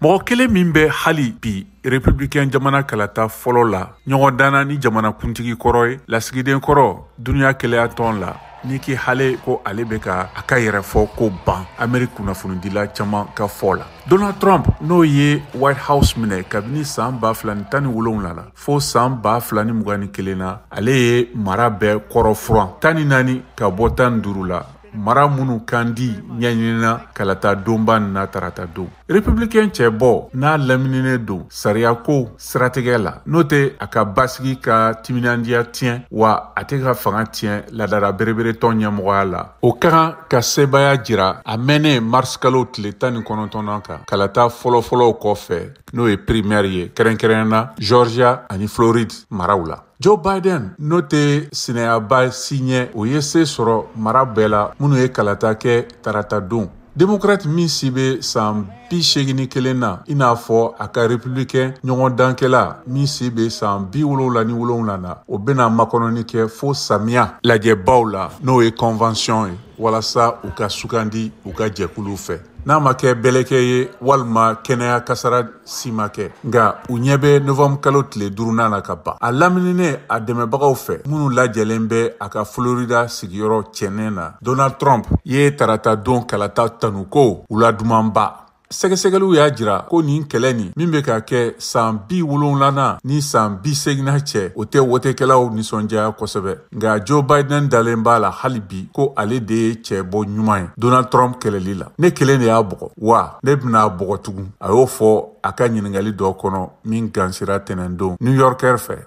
mɔgɔ kelen min bɛ hali bi républicain jamana kalata fɔlɔ la ɲɔgɔn danna ni jamana kuntigi kɔrɔ ye lasigiden kɔrɔ duniya kɛlɛya tɔn la Nikki Haley ko ale bɛ ka a ka yɛrɛ fɔ ko ban Amérique kunnafonidila caman ka fɔ la. Donald Trump n'o ye White House minɛ kabini san 2017 la fo san 2021 na ale ye mara bɛɛ kɔrɔ furan 14 ka bɔ 15 la. Mara minnu kan di ɲɛɲinina kalata donba na tarata don. Républicain cɛ bɔ n'a lamininen don sariya ko siratigɛ la n'o tɛ a ka basigi ka timinandiya tiɲɛ wa a tɛ ka fanga tiɲɛ ladara berebere tɔn ɲɛmɔgɔya la. O ka kan ka sebaya jira a mɛnɛ mars kalo tile 19 kan kalata fɔlɔfɔlɔw kɔfɛ n'o ye primaire ye kɛrɛnkɛrɛnna Georgia ani Floride maraw la. Joe Biden n'o tɛ sinayaba si ɲɛ o ye se sɔrɔ mara bɛɛ la minnu ye kalata kɛ tarata don. Démocrate min si bɛ san 81 na i n'a fɔ a ka républicain ɲɔgɔn dankɛla min si bɛ san 77 na o bɛna makɔnɔni kɛ fo samiya lajɛbaw la n'o ye convention ye walasa u ka sugandi u ka jɛkulu fɛ. N'a ma kɛ bɛlɛkɛ ye walima kɛnɛya kasara si ma kɛ nka u ɲɛ bɛ novembre kalo tile 5 na ka ban. A lamininen a dɛmɛbagaw fɛ minnu lajɛlen bɛ a ka Florida sigiyɔrɔ cɛnnen na Donald Trump ye tarata don kalata tanu ko u la dumanba. Sɛgɛsɛgɛliw y'a jira ko nin kɛlɛ nin min bɛ ka kɛ san 70 ni san 80 cɛ o tɛ wotekɛlaw nisɔndiya kosɛbɛ nka Joe Biden dalen b'a la hali bi ko ale de ye cɛ bɔ ɲuman ye Donald Trump kɛlɛli la. Ne kelen de y'a bɔgɔ wa ne bɛna bɔgɔ tugun a y'o fɔ a ka ɲininkali dɔ kɔnɔ min gansira tɛnɛndon New Yorker fɛ.